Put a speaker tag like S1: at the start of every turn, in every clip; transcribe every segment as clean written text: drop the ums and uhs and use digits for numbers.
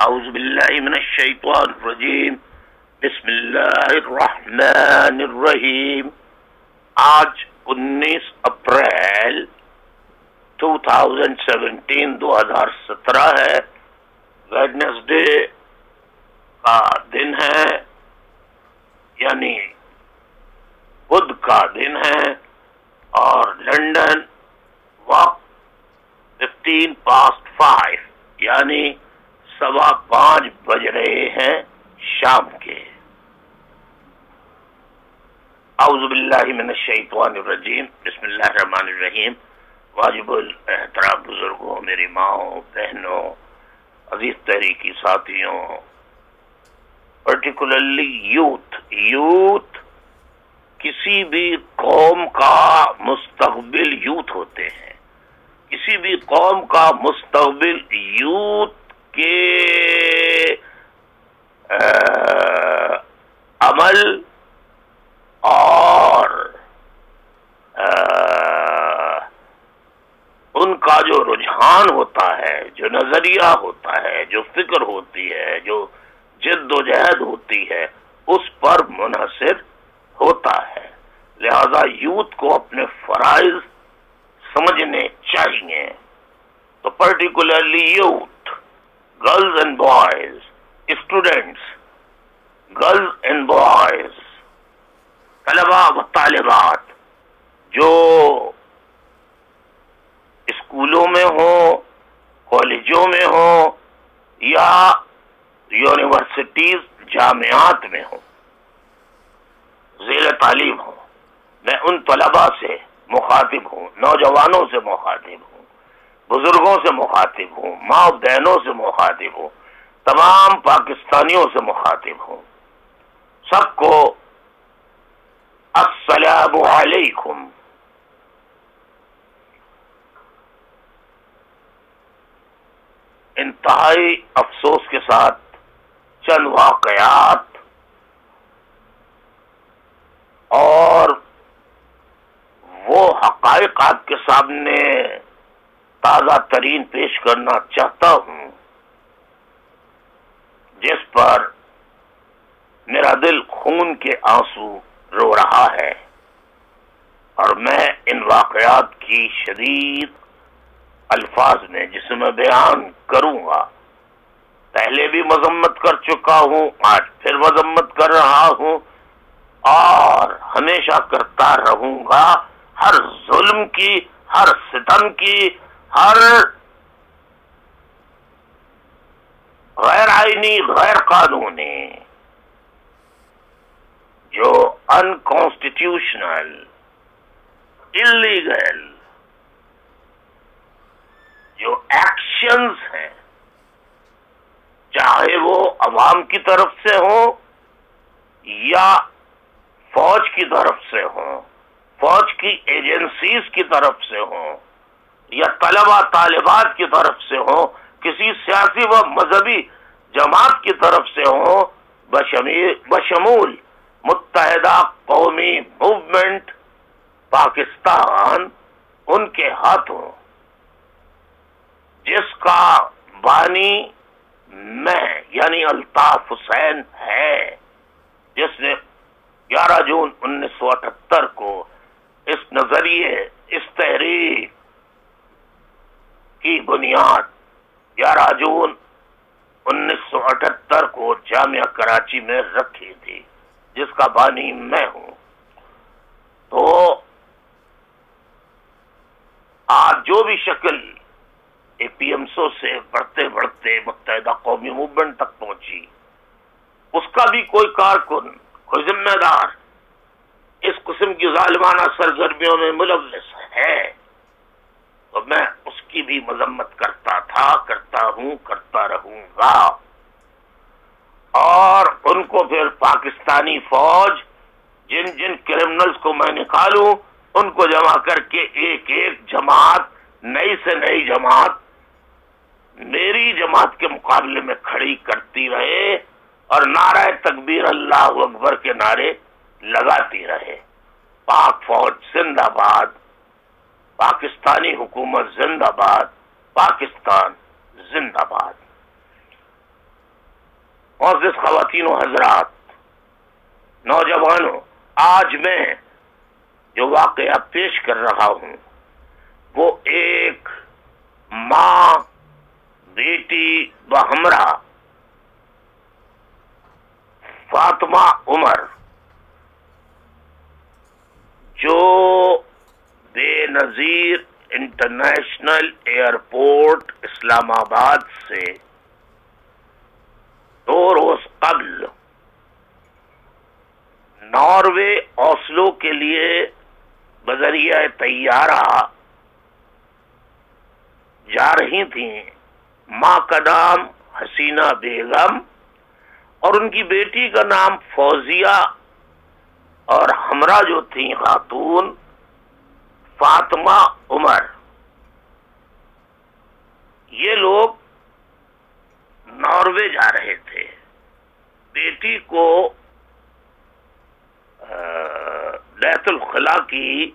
S1: اعوذ باللہ من الشیطان الرجیم بسم اللہ الرحمن الرحیم۔ آج 19 اپریل 2017 ہے، ویڈنسڈے کا دن ہے، یعنی بدھ کا دن ہے، اور لندن وقت 5:15 یعنی 5:15 بج رہے ہیں شام کے۔ اعوذ باللہ من الشیطان الرجیم بسم اللہ الرحمن الرحیم۔ واجب الاحترام بزرگوں، میری ماؤں، بہنوں، عزیز تحریکی ساتھیوں، پرٹیکولرلی یوتھ کسی بھی قوم کا مستقبل یوتھ ہوتے ہیں۔ کسی بھی قوم کا مستقبل یوتھ کے عمل اور ان کا جو رجحان ہوتا ہے، جو نظریہ ہوتا ہے، جو فکر ہوتی ہے، جو جد و جہد ہوتی ہے، اس پر منحصر ہوتا ہے۔ لہذا یوتھ کو اپنے فرائض سمجھنے چاہیے۔ تو particularly youth, girls and boys, students, girls and boys, طلباء و طالبات جو اسکولوں میں ہوں، کالجوں میں ہوں یا یونیورسٹیز، جامعات میں ہوں، ذیل تعلیم ہوں، میں ان طلباء سے مخاطب ہوں، نوجوانوں سے مخاطب ہوں، بزرگوں سے مخاطب ہوں، ماں بہنوں سے مخاطب ہوں، تمام پاکستانیوں سے مخاطب ہوں۔ سب کو السلام علیکم۔ انتہائی افسوس کے ساتھ چند واقعات اور وہ حقائق آپ کے سامنے تازہ ترین پیش کرنا چاہتا ہوں جس پر میرا دل خون کے آنسو رو رہا ہے، اور میں ان واقعات کی شدید الفاظ میں جسے میں بیان کروں گا، پہلے بھی مذمت کر چکا ہوں، آج پھر مذمت کر رہا ہوں، اور ہمیشہ کرتا رہوں گا۔ ہر ظلم کی، ہر ستم کی، ہر غیر آئینی، غیر قانونی، جو انکانسٹیٹیوشنل، اللیگل جو ایکشنز ہیں، چاہے وہ عوام کی طرف سے ہوں یا فوج کی طرف سے ہوں، فوج کی ایجنسیز کی طرف سے ہوں، یا طلباء طالبات کی طرف سے ہوں، کسی سیاسی و مذہبی جماعت کی طرف سے ہوں، بشمول متحدہ قومی موومنٹ پاکستان، ان کے ہاتھوں، جس کا بانی میں یعنی الطاف حسین ہے، جس نے 11 جون 1978 کو اس نظریے، اس تحریک کی بنیاد 11 جون 1978 کو جامعہ کراچی میں رکھی تھی، جس کا بانی میں ہوں۔ تو آج جو بھی شکل اے پی ایم سو سے بڑھتے بڑھتے متحدہ قومی موومنٹ تک پہنچی، اس کا بھی کوئی کارکن، کوئی ذمہ دار اس قسم کی ظالمانہ سرگرمیوں میں ملوث ہے، تو میں اس کی بھی مذمت کرتا تھا، کرتا ہوں، کرتا رہوں گا۔ اور ان کو پھر پاکستانی فوج جن جن کرمنلز کو میں نکالوں، ان کو جمع کر کے ایک ایک جماعت، نئی سے نئی جماعت میری جماعت کے مقابلے میں کھڑی کرتی رہے، اور نعرہ تکبیر اللہ اکبر کے نعرے لگاتی رہے۔ پاک فوج زندہ باد، پاکستانی حکومت زندہ باد، پاکستان زندہ باد۔ معزز خواتین و حضرات، نوجوانوں، آج میں جو واقعہ پیش کر رہا ہوں وہ ایک ماں بیٹی بہمراہ فاطمہ عمر جو بے نظیر انٹرنیشنل ایئرپورٹ اسلام آباد سے 2 روز قبل ناروے اوسلو کے لیے بذریعہ طیارہ جا رہی تھیں۔ ماں کا نام حسینہ بیگم اور ان کی بیٹی کا نام فوزیہ اور ہمراہ جو تھیں خاتون فاطمہ عمر۔ یہ لوگ ناروے جا رہے تھے۔ بیٹی کو بیت الخلاء کی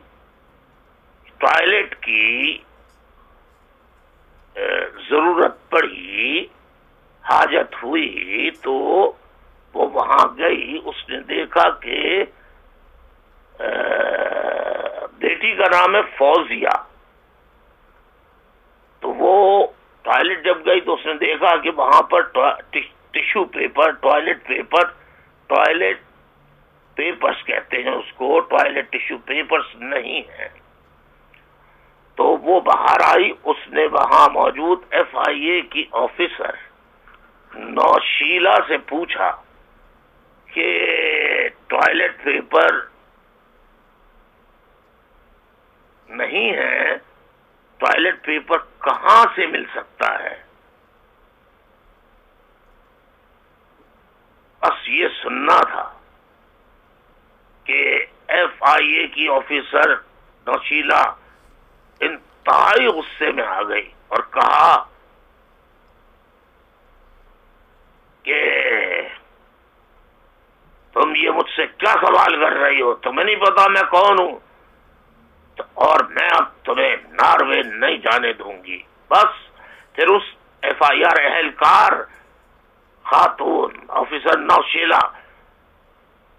S1: ٹوائلٹ کی ضرورت پڑی، حاجت ہوئی تو وہ وہاں گئی۔ اس نے دیکھا کہ بیٹی کا نام ہے فوزیہ، تو وہ ٹوائلٹ جب گئی تو اس نے دیکھا کہ وہاں پر ٹیشو پیپر، ٹوائلٹ پیپرز کہتے ہیں اس کو، ٹوائلٹ ٹیشو پیپرز نہیں ہیں۔ تو وہ باہر آئی، اس نے وہاں موجود FIA کی آفیسر نوشیلا سے پوچھا کہ ٹوائلٹ پیپر نہیں ہے، ٹوائلٹ پیپر کہاں سے مل سکتا ہے؟ بس یہ سننا تھا کہ FIA کی آفیسر نوشیلا انتہائی غصے میں آ گئی اور کہا کہ تم یہ مجھ سے کیا سوال کر رہی ہو؟ تمہیں نہیں پتا میں کون ہوں؟ اور میں اب تمہیں ناروے نہیں جانے دوں گی۔ بس پھر اس FIR اہلکار خاتون آفیسر نوشیلا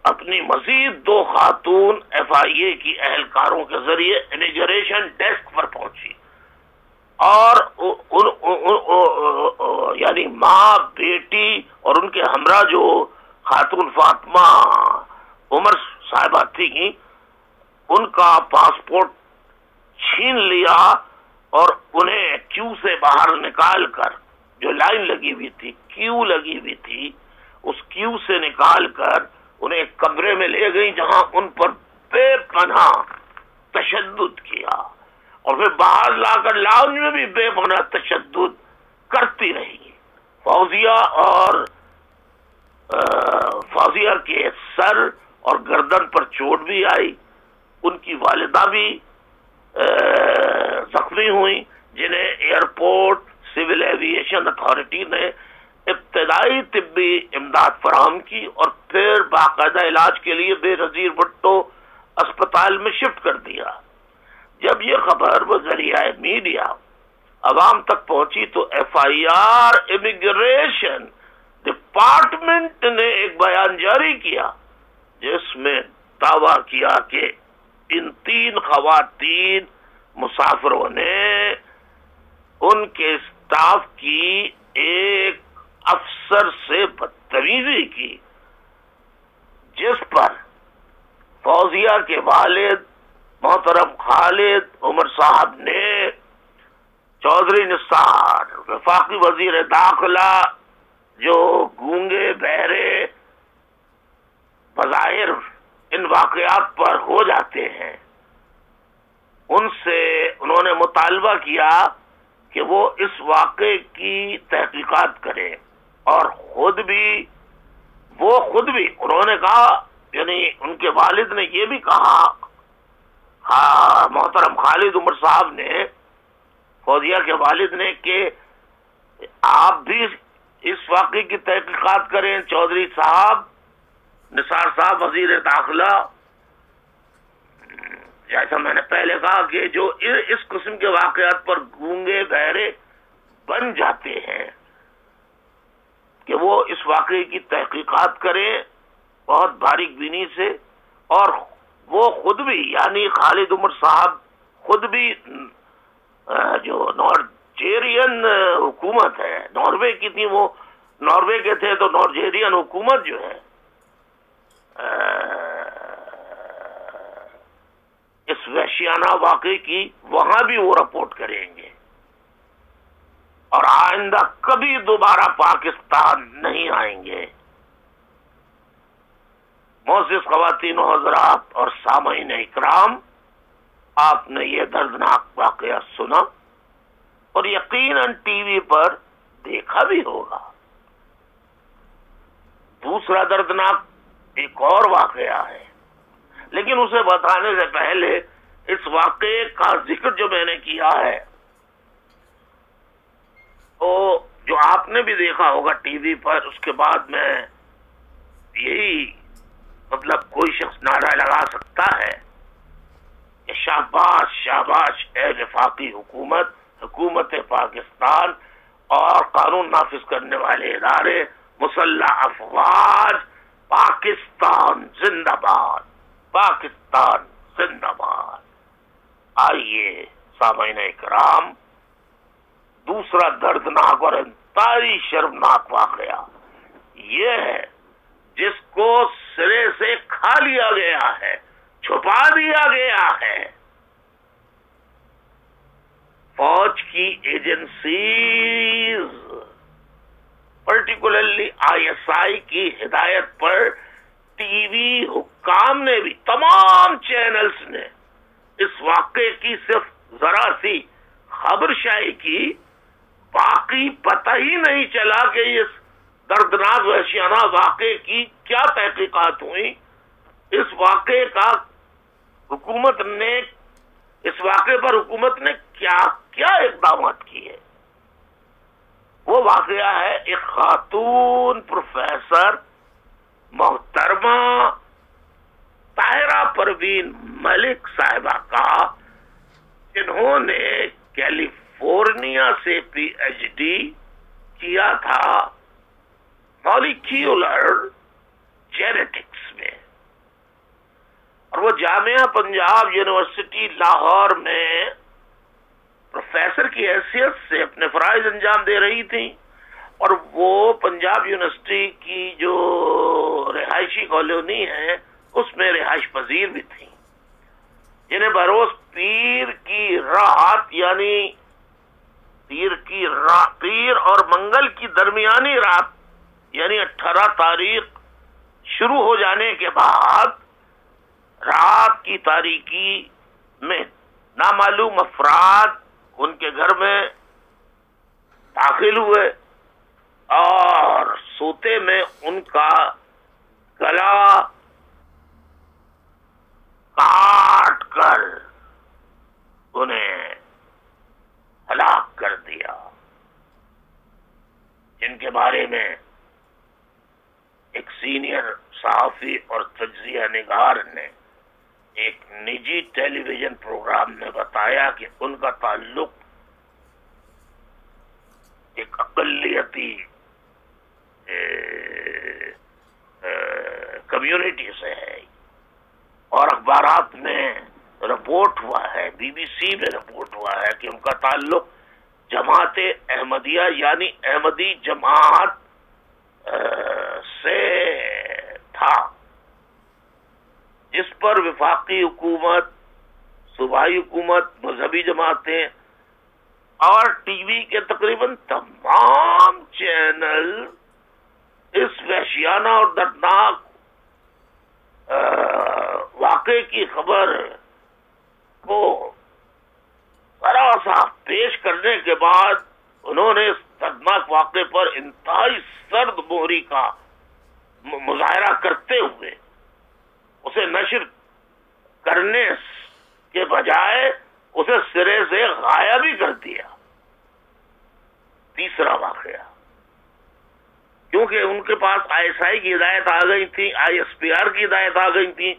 S1: اپنی مزید 2 خاتون FIA کی اہلکاروں کے ذریعے امیگریشن ڈیسک پر پہنچی اور یعنی ماں بیٹی اور ان کے ہمراہ جو خاتون فاطمہ عمر صاحبہ تھیں ان کا پاسپورٹ چھین لیا اور انہیں کیو سے باہر نکال کر، جو لائن لگی ہوئی تھی، کیو لگی ہوئی تھی، اس کیو سے نکال کر انہیں ایک کمرے میں لے گئی جہاں ان پر بے پناہ تشدد کیا، اور پھر باہر لا کر لاؤنج میں بھی بے پناہ تشدد کرتی رہی۔ فوزیہ کے سر اور گردن پر چوٹ بھی آئی، ان کی والدہ بھی زخمی ہوئی، جنہیں ایئرپورٹ سول ایویشن اتھارٹی نے ابتدائی طبی امداد فراہم کی اور پھر باقاعدہ علاج کے لیے بے نظیر بھٹو اسپتال میں شفٹ کر دیا۔ جب یہ خبر بذریعہ میڈیا عوام تک پہنچی تو FIR امیگریشن ڈپارٹمنٹ نے ایک بیان جاری کیا جس میں دعویٰ کیا کہ ان 3 خواتین مسافروں نے ان کے اسٹاف کی ایک افسر سے بدتمیزی کی، جس پر فوزیہ کے والد محترم خالد عمر صاحب نے چودھری نثار وفاقی وزیر داخلہ جو گونگے بہرے بظاہر ان واقعات پر ہو جاتے ہیں، ان سے انہوں نے مطالبہ کیا کہ وہ اس واقعے کی تحقیقات کریں، اور خود بھی انہوں نے کہا، یعنی ان کے والد نے یہ بھی کہا، محترم خالد عمر صاحب نے، فوزیہ کے والد نے، کہ آپ بھی اس واقعے کی تحقیقات کریں۔ چودھری صاحب، نثار صاحب وزیر داخلہ، جیسا میں نے پہلے کہا کہ جو اس قسم کے واقعات پر گونگے بہرے بن جاتے ہیں، کہ وہ اس واقعے کی تحقیقات کریں بہت باریک بینی سے، اور وہ خود بھی یعنی خالد عمر صاحب خود بھی جو نارجیرین حکومت ہے، ناروے کی تھی، وہ ناروے کے تھے، تو نارجیرین حکومت جو ہے اس وحشیانہ واقعے کی وہاں بھی وہ رپورٹ کریں گے، اور آئندہ کبھی دوبارہ پاکستان نہیں آئیں گے۔ معزز خواتین و حضرات اور سامعین اکرام، آپ نے یہ دردناک واقعہ سنا اور یقیناً ٹی وی پر دیکھا بھی ہوگا۔ دوسرا دردناک ایک اور واقعہ ہے، لیکن اسے بتانے سے پہلے اس واقعے کا ذکر جو میں نے کیا ہے، تو جو آپ نے بھی دیکھا ہوگا ٹی وی پر، اس کے بعد میں یہی مطلب کوئی شخص نعرہ لگا سکتا ہے کہ شاباش شاباش اے وفاقی حکومت، حکومت پاکستان اور قانون نافذ کرنے والے ادارے، مسلح افواج، پاکستان زندہ باد، پاکستان زندہ باد۔ آئیے سامعین اکرام، دوسرا دردناک اور انتہائی شرمناک واقعہ یہ ہے جس کو سرے سے کھا لیا گیا ہے، چھپا دیا گیا ہے۔ فوج کی ایجنسیز، پرٹیکولرلی ISI کی ہدایت پر ٹی وی حکام نے بھی، تمام چینلز نے اس واقعے کی صرف ذرا سی خبر شائع کی، باقی پتہ ہی نہیں چلا کہ اس دردناک وحشیانہ واقعے کی کیا تحقیقات ہوئی، اس واقعے کا حکومت نے، اس واقعے پر حکومت نے کیا کیا اقدامات کیے۔ وہ واقعہ ہے ایک خاتون پروفیسر محترمہ طاہرہ پروین ملک صاحبہ کا، جنہوں نے کیلیفورنیا سے PhD کیا تھا مالیکیولر جینیٹکس میں، اور وہ جامعہ پنجاب یونیورسٹی لاہور میں پروفیسر کی حیثیت سے اپنے فرائض انجام دے رہی تھی، اور وہ پنجاب یونیورسٹی کی جو رہائشی کالونی ہے اس میں رہائش پذیر بھی تھی، جنہیں بروز پیر کی رات یعنی پیر اور منگل کی درمیانی رات یعنی 18 تاریخ شروع ہو جانے کے بعد رات کی تاریکی میں نامعلوم افراد ان کے گھر میں داخل ہوئے اور سوتے میں ان کا گلا کاٹ کر انہیں ہلاک کر دیا، جن کے بارے میں ایک سینئر صحافی اور تجزیہ نگار نے ایک نجی ٹیلی ویژن پروگرام میں بتایا کہ ان کا تعلق ایک اقلیتی کمیونٹی سے ہے، اور اخبارات میں رپورٹ ہوا ہے، BBC میں رپورٹ ہوا ہے کہ ان کا تعلق جماعت احمدیہ یعنی احمدی جماعت سے تھا، جس پر وفاقی حکومت، صوبائی حکومت، مذہبی جماعتیں اور ٹی وی کے تقریباً تمام چینل اس وحشیانہ اور دردناک واقعے کی خبر کو ذرا سا پیش کرنے کے بعد انہوں نے اس دردناک واقعے پر انتہائی سرد مہری کا مظاہرہ کرتے ہوئے اسے نشر کرنے کے بجائے اسے سرے سے غائب ہی کر دیا۔ تیسرا واقعہ، کیونکہ ان کے پاس ISI کی ہدایت آ گئی تھی، ISPR کی ہدایت آ گئی تھی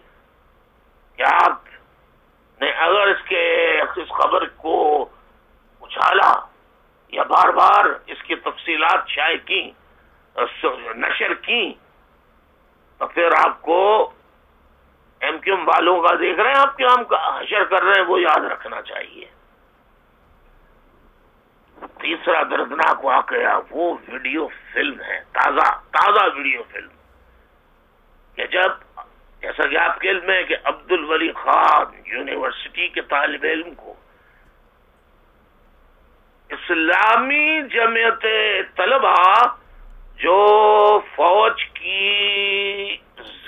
S1: کہ آپ نے اگر اس خبر کو اچھالا یا بار بار اس کی تفصیلات شائع کی نشر کی تو پھر آپ کو ایم کیو ایم والوں کا دیکھ رہے ہیں آپ کیا ہم حشر کر رہے ہیں وہ یاد رکھنا چاہیے. تیسرا دردناک واقعہ وہ ویڈیو فلم ہے، تازہ ویڈیو فلم، کہ جب جیسا کہ آپ کے علم ہے کہ عبد الولی خان یونیورسٹی کے طالب علم کو اسلامی جمعیت طلبہ جو فوج کی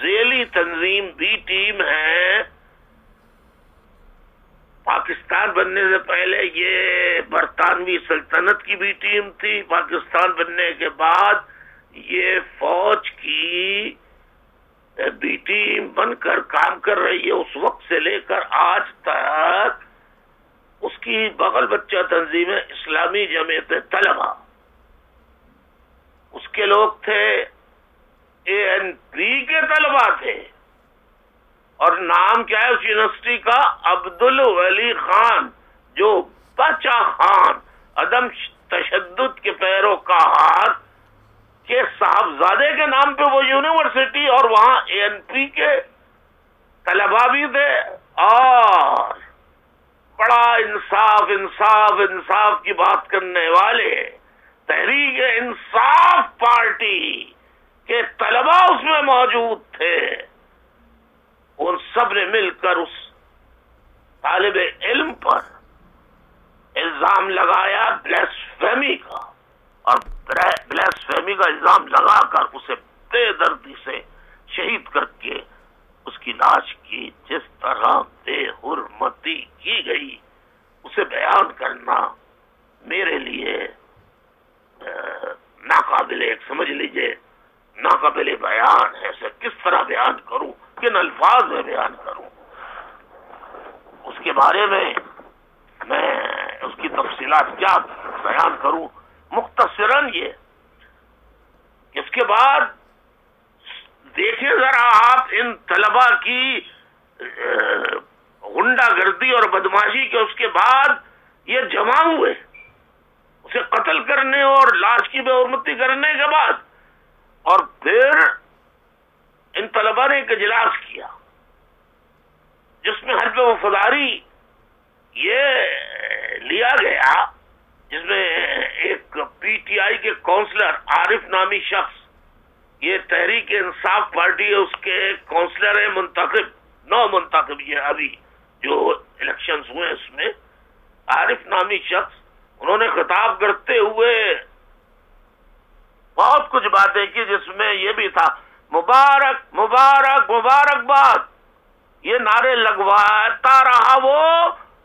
S1: ذیلی تنظیم بی ٹیم ہے، پاکستان بننے سے پہلے یہ برطانوی سلطنت کی بھی ٹیم تھی، پاکستان بننے کے بعد یہ فوج کی بی ٹیم بن کر کام کر رہی ہے. اس وقت سے لے کر آج تک اس کی بغل بچہ تنظیم ہے اسلامی جمعیت طلبہ. اس کے لوگ تھے ANP کے طلبہ تھے، اور نام کیا ہے اس یونیورسٹی کا؟ عبد الولی خان، جو بچہ خان عدم تشدد کے پیروکار کے صاحبزادے کے نام پہ وہ یونیورسٹی، اور وہاں ANP کے طلبہ بھی تھے. اور بڑا انصاف کی بات کرنے والے تحریک انصاف پارٹی کے طلبہ اس میں موجود تھے. ان سب نے مل کر اس طالب علم پر الزام لگایا بلیسفیمی کا، اور بلیسفیمی کا الزام لگا کر اسے بے دردی سے شہید کر کے اس کی لاش کی جس طرح بے حرمتی کی گئی اسے بیان کرنا میرے لیے ناقابل، ایک سمجھ لیجئے ناقابل بیان ہے. اسے کس طرح بیان کروں، کن الفاظ میں بیان کروں؟ اس کے بارے میں اس کی تفصیلات کیا بیان کروں؟ مختصراً یہ کہ اس کے بعد دیکھیں ذرا آپ ان طلبہ کی غنڈہ گردی اور بدماشی کے اس کے بعد یہ جمع ہوئے اسے قتل کرنے اور لاش کی بے حرمتی کرنے کے بعد. اور پھر ان طلبہ نے ایک اجلاس کیا جس میں حلف وفاداری یہ لیا گیا، جس میں ایک PTI کے کونسلر عارف نامی شخص، یہ تحریک انصاف پارٹی ہے، اس کے کونسلر ہیں نو منتخب یہ ابھی جو الیکشنز ہوئے اس میں عارف نامی شخص، انہوں نے خطاب کرتے ہوئے بہت کچھ باتیں کی، جس میں یہ بھی تھا مبارک مبارک مبارکباد. یہ نعرے لگواتا رہا، وہ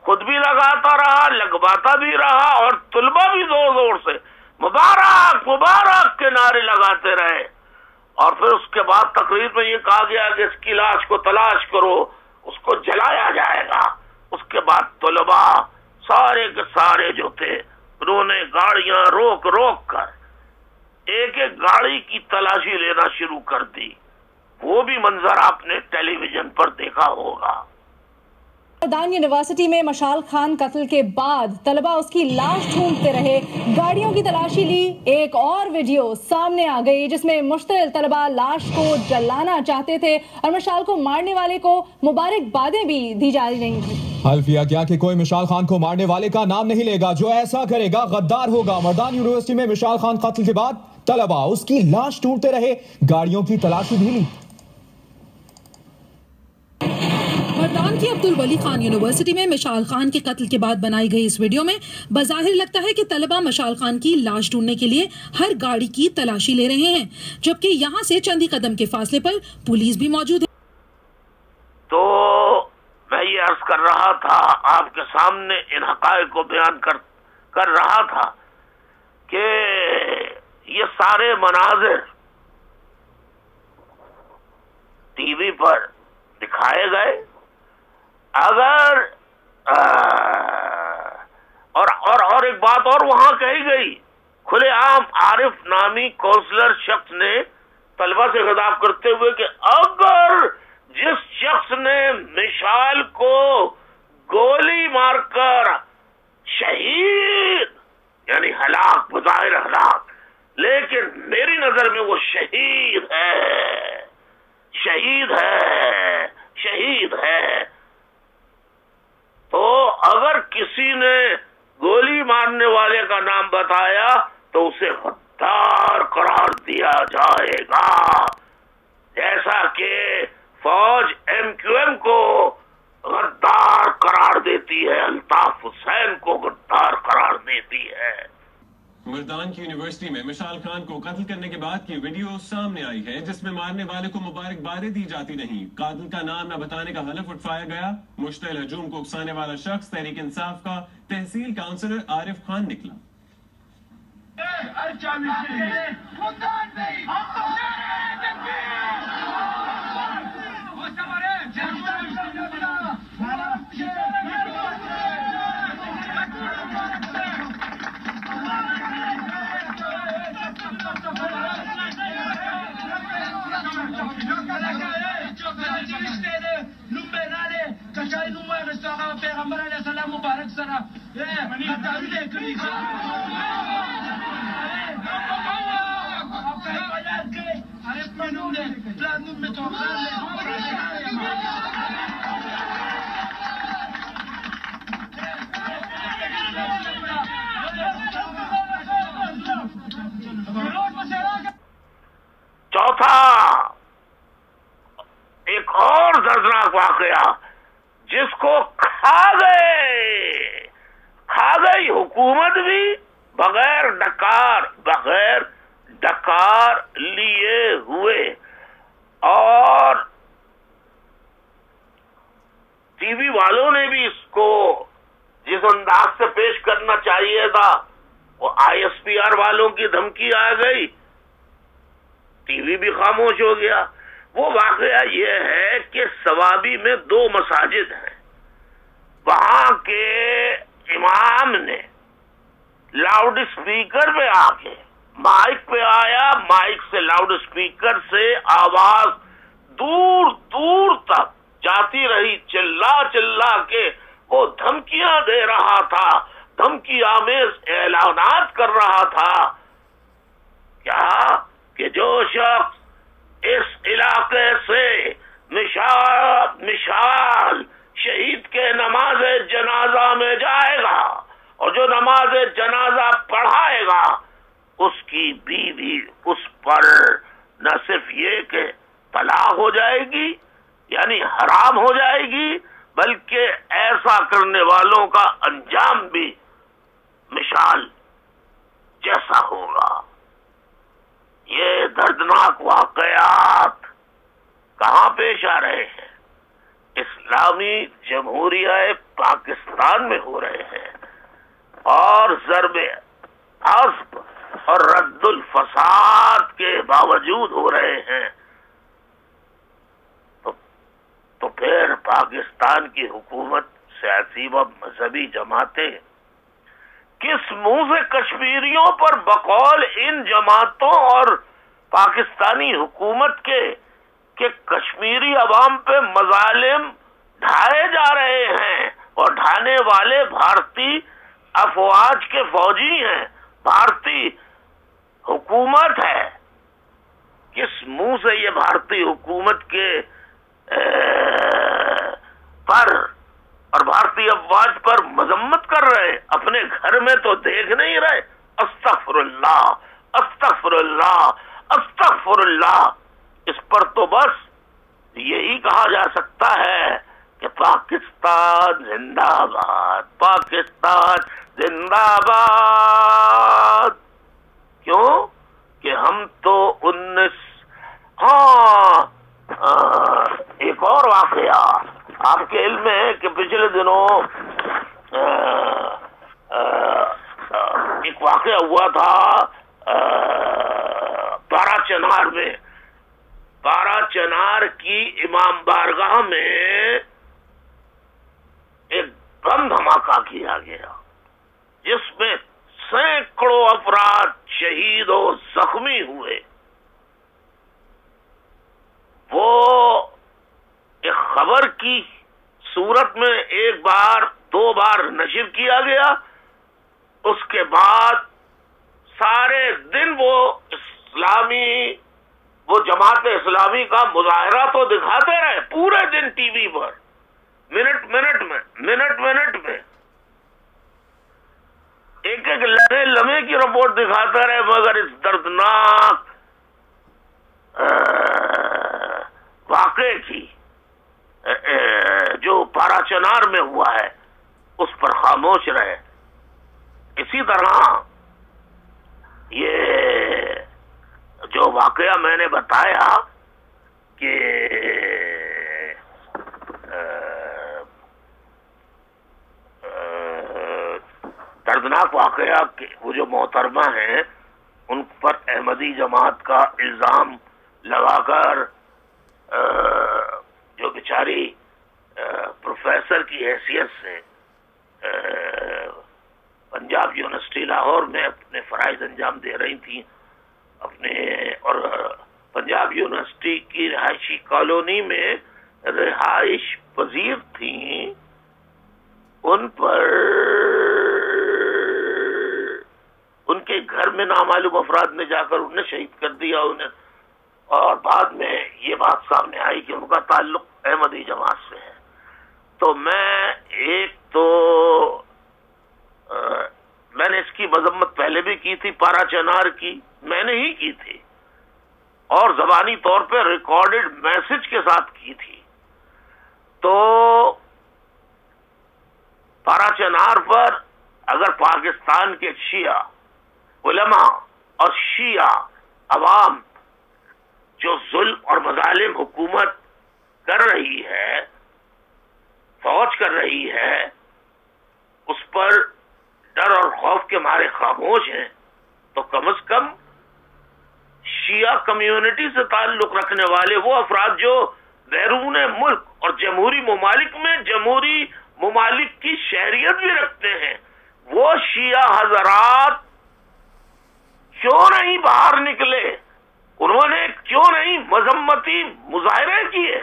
S1: خود بھی لگاتا رہا، لگواتا بھی رہا، اور طلبہ بھی زور زور سے مبارک مبارک کے نعرے لگاتے رہے. اور پھر اس کے بعد تقریر میں یہ کہا گیا کہ اس کی لاش کو تلاش کرو، اس کو جلایا جائے گا. اس کے بعد طلبہ سارے کے سارے جو تھے انہوں نے گاڑیاں روک کر ایک ایک گاڑی کی تلاشی لینا شروع کر دی. وہ بھی منظر آپ نے ٹیلی ویژن پر دیکھا ہوگا.
S2: دان یونیورسٹی میں مشال خان قتل کے بعد طلبہ اس کی لاش ڈھونڈتے رہے، گاڑیوں کی تلاشی لی. ایک اور ویڈیو سامنے آ گئی جس میں مشتعل طلبہ لاش کو جلانا چاہتے تھے اور مشال کو مارنے والے کو مبارکبادیں بھی دی جا رہی تھیں.
S3: حلفیہ کیا کہ کوئی مشال خان کو مارنے والے کا نام نہیں لے گا، جو ایسا کرے گا غدار ہوگا. مردان یونیورسٹی میں مشال خان قتل کے بعد طلبہ اس کی لاش ڈھونڈتے رہے، گاڑیوں کی تلاشی بھی لی.
S4: مردان کی عبد الولی خان یونیورسٹی میں مشال خان کے قتل کے بعد بنائی گئی اس ویڈیو میں بظاہر لگتا ہے کہ طلبہ مشال خان کی لاش ڈھونڈنے کے لیے ہر گاڑی کی تلاشی لے رہے ہیں، جبکہ یہاں سے چند قدم کے فاصلے پر پولیس بھی موجود ہے.
S1: تو میں یہ عرض کر رہا تھا، آپ کے سامنے ان حقائق کو بیان کر رہا تھا کہ یہ سارے مناظر ٹی وی پر دکھائے گئے. اگر اور ایک بات اور وہاں کہی گئی، کھلے عام عارف نامی کونسلر شخص نے طلبہ سے خطاب کرتے ہوئے کہ اگر جس شخص نے مشال کو گولی مار کر شہید یعنی ہلاک، بظاہر ہلاک، لیکن میری نظر نظر میں وہ شہید ہے، شہید ہے، شہید ہے۔ تو اگر کسی نے گولی مارنے والے کا نام بتایا تو اسے غدار قرار دیا جائے گا، جیسا کہ فوج MQM کو غدار قرار دیتی ہے، الطاف حسین کو غدار قرار دیتی ہے۔
S5: مردان کی یونیورسٹی میں مشال خان کو قتل کرنے کے بعد کی ویڈیو سامنے آئی ہے، جس میں مارنے والے کو مبارکبادیں دی جاتی نہیں، قاتل کا نام نہ بتانے کا حلف اٹھایا گیا۔ مشتعل ہجوم کو اکسانے والا شخص تحریک انصاف کا تحصیل کاؤنسلر عارف خان نکلا۔
S1: چوتھا ایک اور دردناک واقعہ جس کو کھا گئی حکومت بھی بغیر ڈکار لیے ہوئے، اور ٹی وی والوں نے بھی اس کو جس انداز سے پیش کرنا چاہیے تھا، وہ ISPR والوں کی دھمکی آ گئی، ٹی وی بھی خاموش ہو گیا۔ وہ واقعہ یہ ہے کہ ثوابی میں 2 مساجد ہیں، وہاں کے امام نے لاؤڈ اسپیکر پہ آ کے مائک پہ آیا، مائک سے لاؤڈ اسپیکر سے آواز دور دور تک جاتی رہی، چلا کے وہ دھمکیاں دے رہا تھا، دھمکی آمیز اعلانات کر رہا تھا، کیا کہ جو شخص اس علاقے سے مشال شہید کے نماز جنازہ میں جائے گا اور جو نماز جنازہ پڑھائے گا، اس کی بیوی اس پر نہ صرف یہ کہ طلاق ہو جائے گی، یعنی حرام ہو جائے گی، بلکہ ایسا کرنے والوں کا انجام بھی مشال جیسا ہوگا۔ یہ دردناک واقعات کہاں پیش آ رہے ہیں؟ اسلامی جمہوریہ پاکستان میں ہو رہے ہیں، اور ضرب عصب اور رد الفساد کے باوجود ہو رہے ہیں، تو پھر پاکستان کی حکومت، سیاسی و مذہبی جماعتیں کس منہ سے کشمیریوں پر بقول ان جماعتوں اور پاکستانی حکومت کے کہ کشمیری عوام پہ مظالم ڈھائے جا رہے ہیں، اور ڈھانے والے بھارتی افواج کے فوجی ہیں، بھارتی حکومت ہے، کس منہ سے یہ بھارتی حکومت کے پر اور بھارتی افواج پر مذمت کر رہے، اپنے گھر میں تو دیکھ نہیں رہے؟ استغفر اللہ، استغفر اللہ، استغفر اللہ۔ اس پر تو بس یہی کہا جا سکتا ہے کہ پاکستان زندہ باد، پاکستان زندہ باد۔ کیوں کہ ہم تو 19 ایک اور واقعہ آپ کے علم میں ہے کہ پچھلے دنوں ایک واقعہ ہوا تھا پارا چنار میں، پارا چنار کی امام بارگاہ میں ایک بم دھماکہ کیا گیا، جس میں سینکڑوں افراد شہید و زخمی ہوئے۔ وہ ایک خبر کی صورت میں 1 بار 2 بار نشر کیا گیا، اس کے بعد سارے دن وہ اس اسلامی وہ جماعت اسلامی کا مظاہرہ تو دکھاتے رہے پورے دن ٹی وی پر، منٹ منٹ میں ایک لمحے کی رپورٹ دکھاتا رہے، مگر اس دردناک واقعے کی جو پارا چنار میں ہوا ہے اس پر خاموش رہے۔ اسی طرح یہ جو واقعہ میں نے بتایا کہ دردناک واقعہ کہ وہ جو محترمہ ہیں ان پر احمدی جماعت کا الزام لگا کر جو بیچاری پروفیسر کی حیثیت سے پنجاب یونیورسٹی لاہور میں اپنے فرائض انجام دے رہی تھیں اور پنجاب یونیورسٹی کی رہائشی کالونی میں رہائش پذیر تھیں، ان پر ان کے گھر میں نامعلوم افراد نے جا کر انہیں شہید کر دیا اور بعد میں یہ بات سامنے آئی کہ ان کا تعلق احمدی جماعت سے ہے۔ تو میں نے اس کی مذمت پہلے بھی کی تھی، پارا چنار کی میں نے ہی کی تھی اور زبانی طور پہ ریکارڈڈ میسج کے ساتھ کی تھی۔ تو پارا چنار پر اگر پاکستان کے شیعہ علماء اور شیعہ عوام جو ظلم اور مظالم حکومت کر رہی ہے، فوج کر رہی ہے، اس پر ڈر اور خوف کے مارے خاموش ہیں، تو کم از کم شیعہ کمیونٹی سے تعلق رکھنے والے وہ افراد جو بیرون ملک اور جمہوری ممالک میں جمہوری ممالک کی شہریت بھی رکھتے ہیں، وہ شیعہ حضرات کیوں نہیں باہر نکلے؟ انہوں نے کیوں نہیں مذمتی مظاہرے کیے؟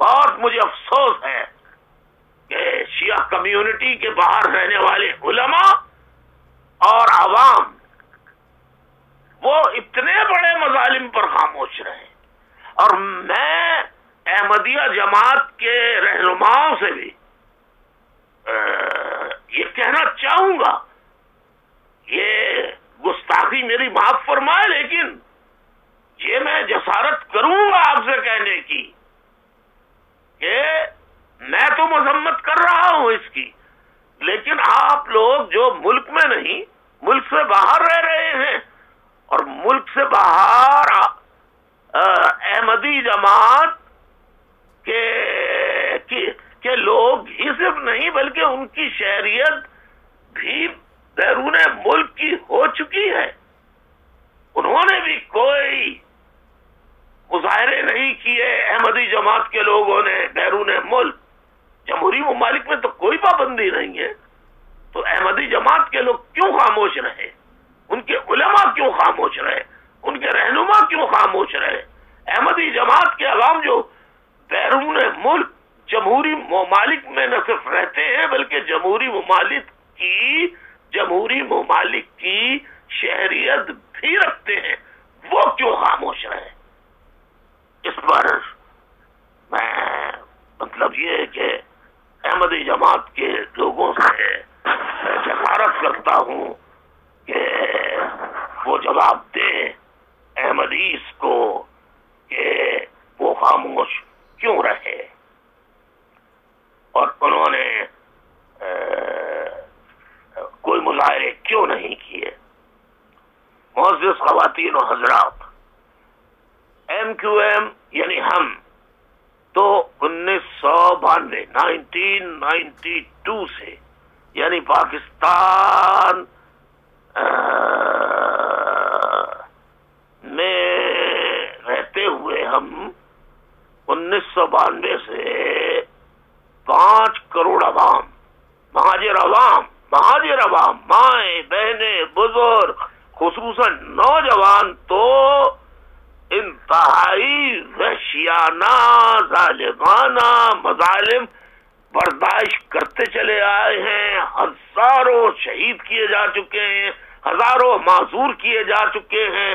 S1: بہت مجھے افسوس ہے کہ شیعہ کمیونٹی کے باہر رہنے والے علماء اور عوام وہ اتنے بڑے مظالم پر خاموش رہے۔ اور میں احمدیہ جماعت کے رہنماؤں سے بھی یہ کہنا چاہوں گا، یہ گستاخی میری معاف فرمائے، لیکن یہ میں جسارت کروں گا آپ سے کہنے کی کہ میں تو مذمت کر رہا ہوں اس کی، لیکن آپ لوگ جو ملک میں نہیں ملک سے باہر رہ رہے ہیں اور ملک سے باہر احمدی جماعت کے لوگ ہی صرف نہیں بلکہ ان کی شہریت بھی بیرون ملک کی ہو چکی ہے، انہوں نے بھی کوئی مظاہرے نہیں کیے احمدی جماعت کے لوگوں نے بیرون ملک۔ جمہوری ممالک میں تو کوئی پابندی نہیں ہے، تو احمدی جماعت کے لوگ کیوں خاموش رہے؟ ان کے علماء کیوں خاموش رہے؟ ان کے رہنما کیوں خاموش رہے؟ احمدی جماعت کے عوام جو بیرون ملک جمہوری ممالک میں نہ صرف رہتے ہیں بلکہ جمہوری ممالک کی شہریت بھی رکھتے ہیں، وہ کیوں خاموش رہے؟ اس پر میں مطلب یہ کہ احمدی جماعت کے لوگوں سے جسارت کرتا ہوں کہ وہ جواب دیں احمدیز کو کہ وہ خاموش کیوں رہے اور انہوں نے کوئی مظاہرے کیوں نہیں کیے۔ معزز خواتین و حضرات، ایم کیو ایم یعنی ہم تو 1992 سے یعنی پاکستان میں رہتے ہوئے ہم 1992 سے 5 کروڑ عوام، مہاجر عوام، مائیں بہنیں بزرگ، خصوصاً نوجوان تو انتہائی وحشیانہ ظالمانہ مظالم برداشت کرتے چلے آئے ہیں، ہزاروں شہید کیے جا چکے ہیں، ہزاروں معذور کیے جا چکے ہیں،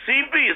S1: CP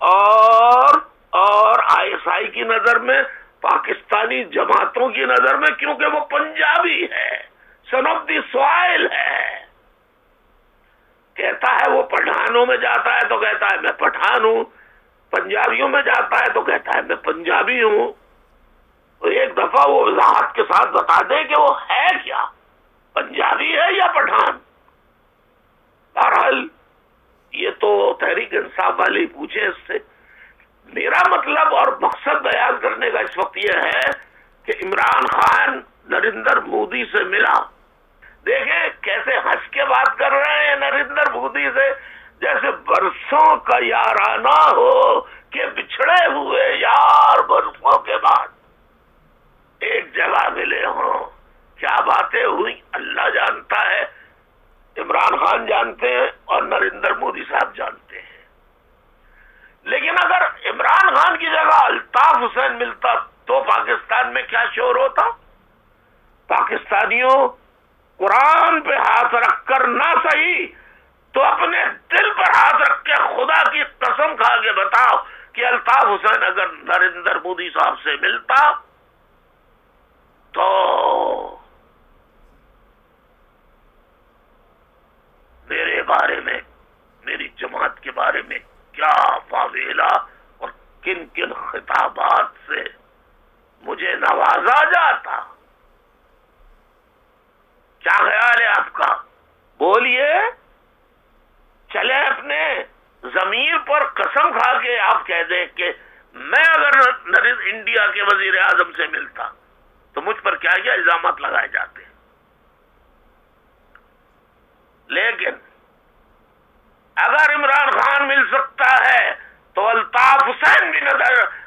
S1: اور ISI کی نظر میں، پاکستانی جماعتوں کی نظر میں، کیونکہ وہ پنجابی ہے، سن آف دی سوائل ہے. کہتا ہے وہ پٹھانوں میں جاتا ہے تو کہتا ہے میں پٹھان ہوں، پنجابیوں میں جاتا ہے تو کہتا ہے میں پنجابی ہوں. تو ایک دفعہ وہ وضاحت کے ساتھ بتا دے کہ وہ ہے کیا، پنجابی ہے یا پٹھان. بہرحال یہ تو تحریک انصاف والے پوچھیں اس سے. میرا مطلب اور مقصد بیان کرنے کا اس وقت یہ ہے کہ عمران خان نریندر مودی سے ملا. دیکھیں کیسے ہنس کے بات کر رہے ہیں نریندر مودی سے، جیسے برسوں کا یارانہ ہو کہ بچھڑے ہوئے یار برسوں کے بعد ایک جگہ ملے ہوں. کیا باتیں ہوئی اللہ جانتا ہے، عمران خان جانتے ہیں اور نریندر مودی صاحب جانتے ہیں. لیکن اگر عمران خان کی جگہ الطاف حسین ملتا تو پاکستان میں کیا شور ہوتا؟ پاکستانیوں قرآن پہ ہاتھ رکھ کر نہ صحیح تو اپنے دل پر ہاتھ رکھ کے خدا کی قسم کھا کے بتاؤ کہ الطاف حسین اگر نریندر مودی صاحب سے ملتا تو میرے بارے میں، میری جماعت کے بارے میں کیا فاویلا اور کن کن خطابات سے مجھے نوازا جاتا. کیا خیال ہے آپ کا؟ بولیے. چلے اپنے ضمیر پر قسم کھا کے آپ کہہ دیں کہ میں اگر انڈیا کے وزیر اعظم سے ملتا تو مجھ پر کیا کیا الزامات لگائے جاتے. لیکن اگر عمران خان مل سکتا ہے تو الطاف حسین بھی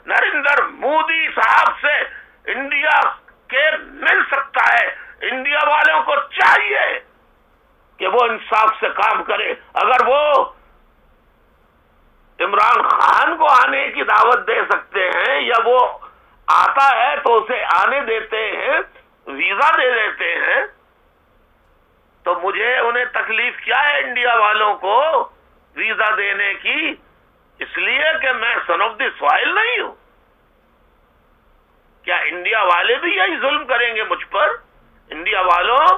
S1: نریندر مودی صاحب سے انڈیا کے مل سکتا ہے. انڈیا والوں کو چاہیے کہ وہ انصاف سے کام کرے. اگر وہ عمران خان کو آنے کی دعوت دے سکتے ہیں یا وہ آتا ہے تو اسے آنے دیتے ہیں، ویزا دے دیتے ہیں، تو مجھے انہیں تکلیف کیا ہے انڈیا والوں کو ویزا دینے کی؟ اس لیے کہ میں سن آف دی سوائل نہیں ہوں. کیا انڈیا والے بھی یہی ظلم کریں گے مجھ پر؟ انڈیا والوں،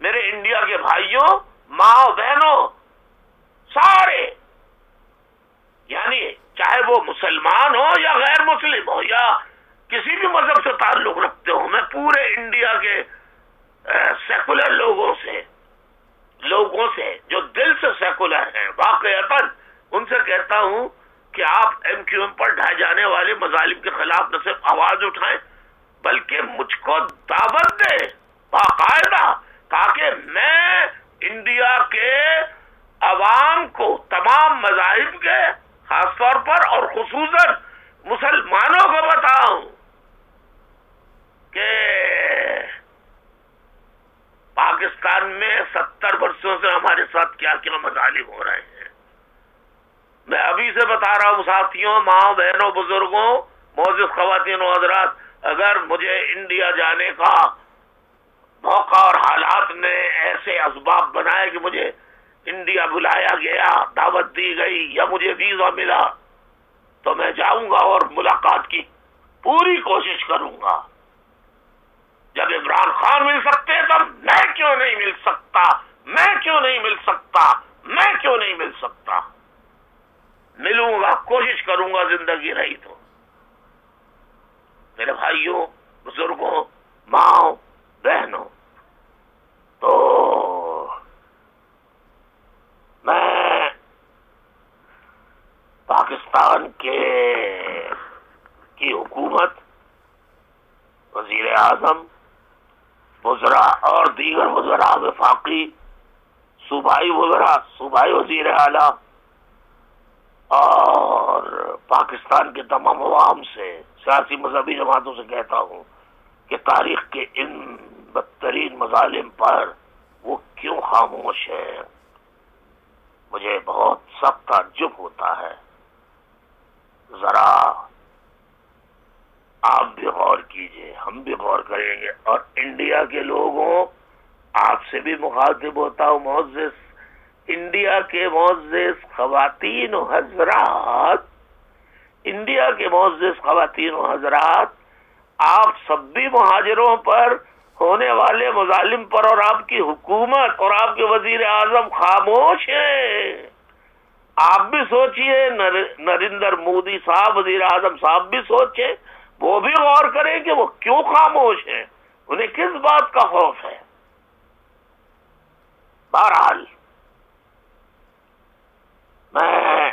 S1: میرے انڈیا کے بھائیوں، ماں بہنوں، سارے، یعنی چاہے وہ مسلمان ہو یا غیر مسلم ہو یا کسی بھی مذہب سے تعلق رکھتے ہو، میں پورے انڈیا کے سیکولر لوگوں سے جو دل سے سیکولر ہیں واقعتاً ان سے کہتا ہوں کہ آپ MQM پر ڈھائے جانے والے مظالم کے خلاف نہ صرف آواز اٹھائیں بلکہ مجھ کو دعوت دیں باقاعدہ، تاکہ میں انڈیا کے عوام کو، تمام مذاہب کے خاص طور پر اور خصوصاً مسلمانوں کو بتاؤں کہ پاکستان میں 70 برسوں سے ہمارے ساتھ کیا کیا مظالم ہو رہے ہیں. میں ابھی سے بتا رہا ہوں ساتھیوں، ماں بہنوں، بزرگوں، معزز خواتین و حضرات، اگر مجھے انڈیا جانے کا موقع اور حالات نے ایسے اسباب بنائے کہ مجھے انڈیا بلایا گیا، دعوت دی گئی یا مجھے ویزا ملا تو میں جاؤں گا اور ملاقات کی پوری کوشش کروں گا. جب عمران خان مل سکتے ہیں تب میں کیوں نہیں مل سکتا؟ میں کیوں نہیں مل سکتا؟ میں کیوں نہیں مل سکتا؟ ملوں گا، کوشش کروں گا زندگی رہی تو. میرے بھائیوں، بزرگوں، ماں بہنوں، تو میں پاکستان کی حکومت، وزیر اعظم، وزراء اور دیگر وزراء، وفاقی، صوبائی وزراء، صوبائی وزیر اعلیٰ اور پاکستان کے تمام عوام سے، سیاسی مذہبی جماعتوں سے کہتا ہوں کہ تاریخ کے ان بدترین مظالم پر وہ کیوں خاموش ہے. مجھے بہت سخت تعجب ہوتا ہے. ذرا آپ بھی غور کیجئے، ہم بھی غور کریں گے. اور انڈیا کے لوگوں، آپ سے بھی مخاطب ہوتا ہوں معزز انڈیا کے معزز خواتین و حضرات، انڈیا کے معزز خواتین و حضرات، آپ سب بھی مہاجروں پر ہونے والے مظالم پر اور آپ کی حکومت اور آپ کے وزیر اعظم خاموش ہیں. آپ بھی سوچئے، نریندر مودی صاحب وزیر اعظم صاحب بھی سوچیں، وہ بھی غور کریں کہ وہ کیوں خاموش ہیں، انہیں کس بات کا خوف ہے. بہرحال میں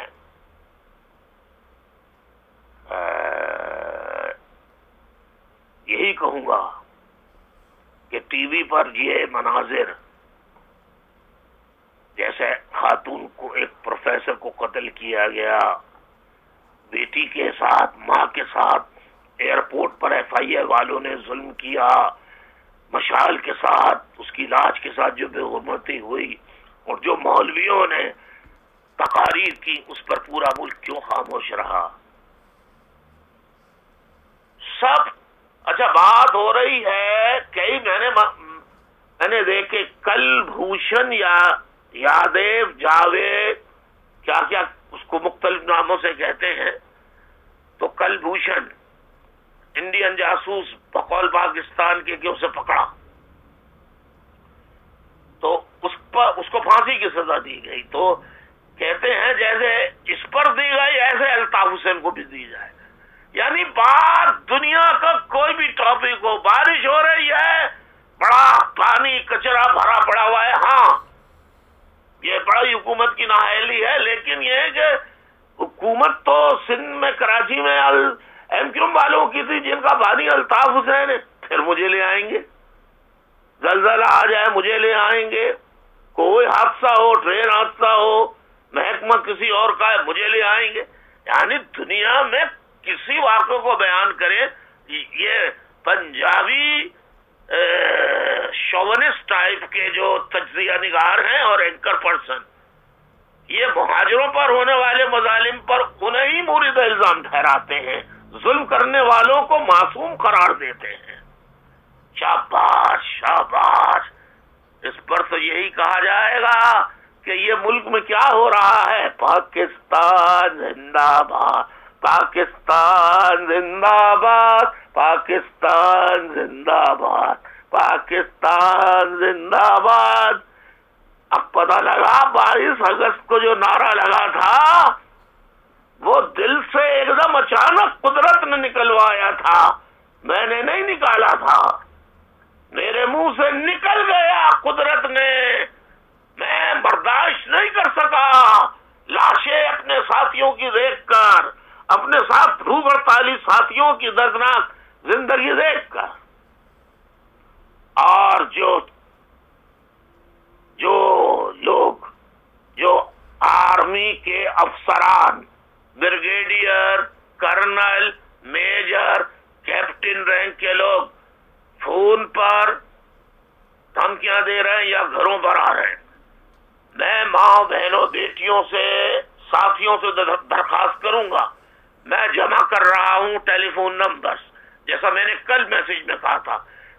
S1: یہی کہوں گا کہ ٹی وی پر یہ مناظر، جیسے خاتون کو، ایک پروفیسر کو قتل کیا گیا، بیٹی کے ساتھ، ماں کے ساتھ ایئرپورٹ پر ایف آئی اے والوں نے ظلم کیا، مشال کے ساتھ، اس کی لاش کے ساتھ جو بے حرمتی ہوئی، اور جو مولویوں نے تقاریر کی، اس پر پورا ملک کیوں خاموش رہا؟ سب اچھا بات ہو رہی ہے. کئی میں نے دیکھے کل بھوشن یا یادیو جاوید، کیا کیا اس کو مختلف ناموں سے کہتے ہیں، تو کل بھوشن انڈین جاسوس بقول پاکستان کے کہ اسے پکڑا تو اس کو پھانسی کی سزا دی گئی. تو کہتے ہیں جیسے اس پر دی گئی ایسے الطاف حسین کو بھی دی جائے. یعنی باہر دنیا کا کوئی بھی ٹاپک ہو، بارش ہو رہی ہے، بڑا پانی کچرا بھرا پڑا ہوا ہے، ہاں یہ بڑی حکومت کی نااہلی ہے، لیکن یہ ہے کہ حکومت تو سندھ میں، کراچی میں ایم کیو والوں کی تھی، جن کا بانی الطاف حسین ہے، پھر مجھے لے آئیں گے، زلزلہ آ جائے مجھے لے آئیں گے، کوئی حادثہ ہو، ٹرین حادثہ ہو، محکمہ کسی اور کا ہے، مجھے لے آئیں گے. یعنی دنیا میں کسی واقعے کو بیان کرے. یہ پنجابی شوونسٹ ٹائپ کے جو تجزیہ نگار ہیں اور اینکر پرسن، یہ مہاجروں پر ہونے والے مظالم پر انہیں ہی مورد الزام ٹھہراتے ہیں، ظلم کرنے والوں کو معصوم قرار دیتے ہیں. شاباش شاباش. اس پر تو یہی کہا جائے گا کہ یہ ملک میں کیا ہو رہا ہے. پاکستان زندہ باد، پاکستان زندہ باد، پاکستان زندہ باد، پاکستان زندہ باد. اب پتہ لگا 22 اگست کو جو نعرہ لگا تھا وہ دل سے ایک دم اچانک قدرت نے نکلوایا تھا، میں نے نہیں نکالا تھا، میرے منہ سے نکل گیا قدرت نے. میں برداشت نہیں کر سکا لاشیں اپنے ساتھیوں کی دیکھ کر، اپنے ساتھ روح ہڑتالی ساتھیوں کی دردناک زندگی دیکھ کر. اور جو لوگ، جو آرمی کے افسران، brigadier, colonel, major, captain rank کے لوگ فون پر دھمکیاں دے رہے ہیں یا گھروں پر آ رہے ہیں، میں ماں بہنوں بیٹیوں سے، ساتھیوں سے درخواست کروں گا. میں جمع کر رہا ہوں ٹیلی فون نمبر، جیسا میں نے کل میسج میں کہا تھا.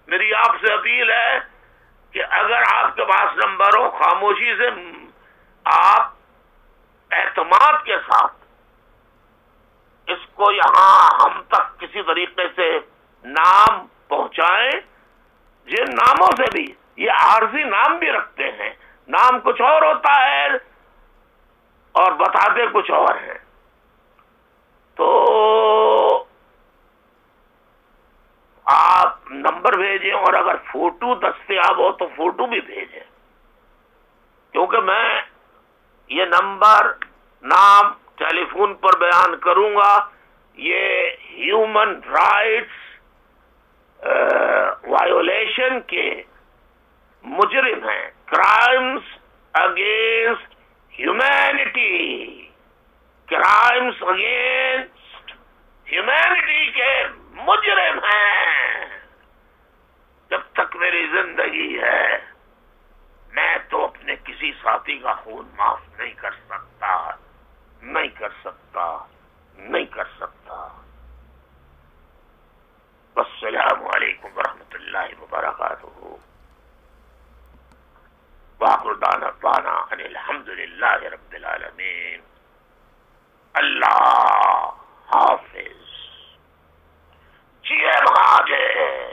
S1: میری آپ سے اپیل ہے کہ اگر آپ کے پاس نمبر ہو، خاموشی سے آپ اعتماد کے ساتھ اس کو یہاں ہم تک کسی طریقے سے نام پہنچائیں. جن ناموں سے بھی، یہ عارضی نام بھی رکھتے ہیں، نام کچھ اور ہوتا ہے اور بتاتے کچھ اور ہیں. تو آپ نمبر بھیجیں، اور اگر فوٹو دستیاب ہو تو فوٹو بھی بھیجیں، کیونکہ میں یہ نمبر، نام ٹیلی فون پر بیان کروں گا. یہ ہیومن رائٹس وائیولیشن کے مجرم ہیں، crimes against humanity, crimes against humanity کے مجرم ہیں. جب تک میری زندگی ہے میں تو اپنے کسی ساتھی کا خون معاف نہیں کر سکتا، نہیں کر سکتا، نہیں کر سکتا. السلام علیکم ورحمۃ اللہ وبرکاتہ. وآخر دعوانا ان الحمد للہ رب العالمین. اللہ حافظ. جی خواجہ.